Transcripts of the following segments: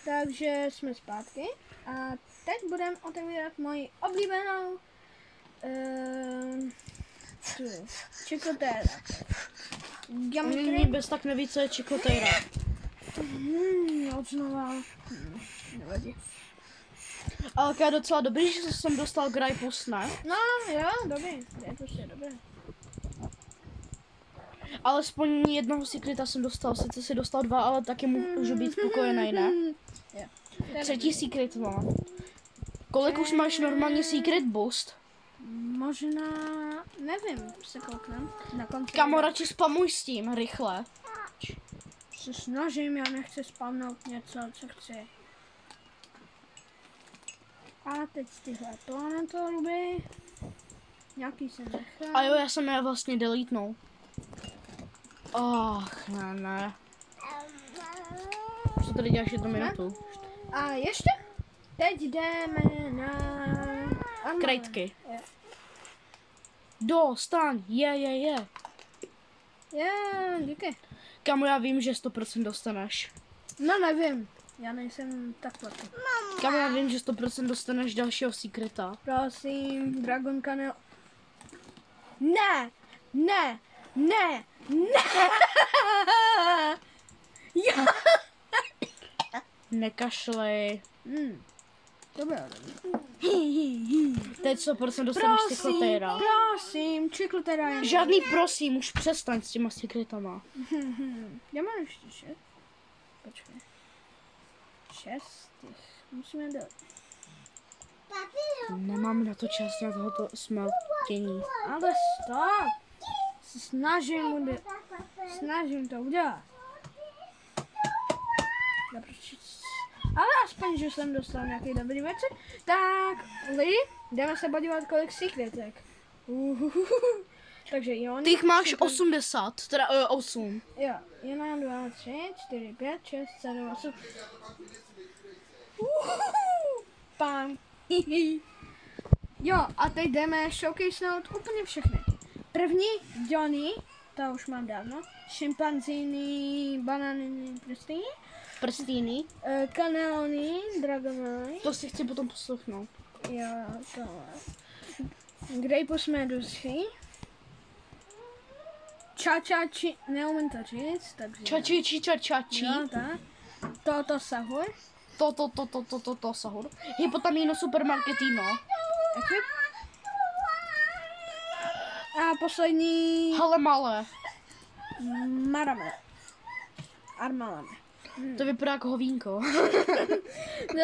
Takže jsme zpátky a teď budeme otevírat moji oblíbenou čikotéra. Oni bez tak neví, co je čikotéra. Odznova. Nevadí. Ale je docela dobrý, že jsem dostal Grajpus, ne? No jo, dobrý. Grajpus je dobrý. Alespoň jednoho sekreta jsem dostal, sice si dostal 2, ale taky můžu být spokojený, ne? Jo. 3. secret mám. Kolik už máš normálně secret boost? Možná, nevím, se kouknem. Na konci. Kamo, radši spamuj s tím, rychle. Se snažím, já nechci spamnout něco, co chci. A teď tyhle planetoluby. Nějaký jsem nechal. A jo, já jsem je vlastně deletnul. Ach, ne. Co tady děláš 1 minutu? A ještě? Teď jdeme na... Krejtky. Je. Dostaň, je. Je, díky. Kamo, já vím, že 100% dostaneš. No nevím, já nejsem tak platný. Kamo, já vím, že 100% dostaneš dalšího sekreta. Prosím, Dragon Canel. Ne! Já. Nekašlej. Dobré. Teď 100% dostaneš cyklotéra. Prosím, čiklotéra je... Žádný prosím, už přestaň s těma sekretama. Já mám ještě 6. Počkej. 6. Musíme dát. Nemám na to čas na tohoto smeltění. Ale stop! Se snažím to udělat. Ale aspoň, že jsem dostal nějaké dobré věci. Tak, lidi, jdeme se podívat, kolik secretek. Takže jo. Ty jich máš 80, teda 8. Jo, 1, 2, 3, 4, 5, 6, 7, 8. Pam. Jo, a teď jdeme showcasenout úplně všechny. První, Johnny, to už mám dávno. Šimpanzíny, banany, Prstýny. Kanelony, Dragonite. To si chci potom poslechnout. Jo, tohle. Grapus medusy. Čačači, neumím to říct, takže... Čači. Jo, tak. Toto sahur. To sahur. Hypotamino supermarketino. Equip. A poslední... Halemale. Marame. Armalame. To vypadá jako hovínko.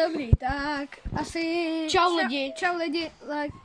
Dobrý, tak asi... Čau lidi. Čau lidi, like,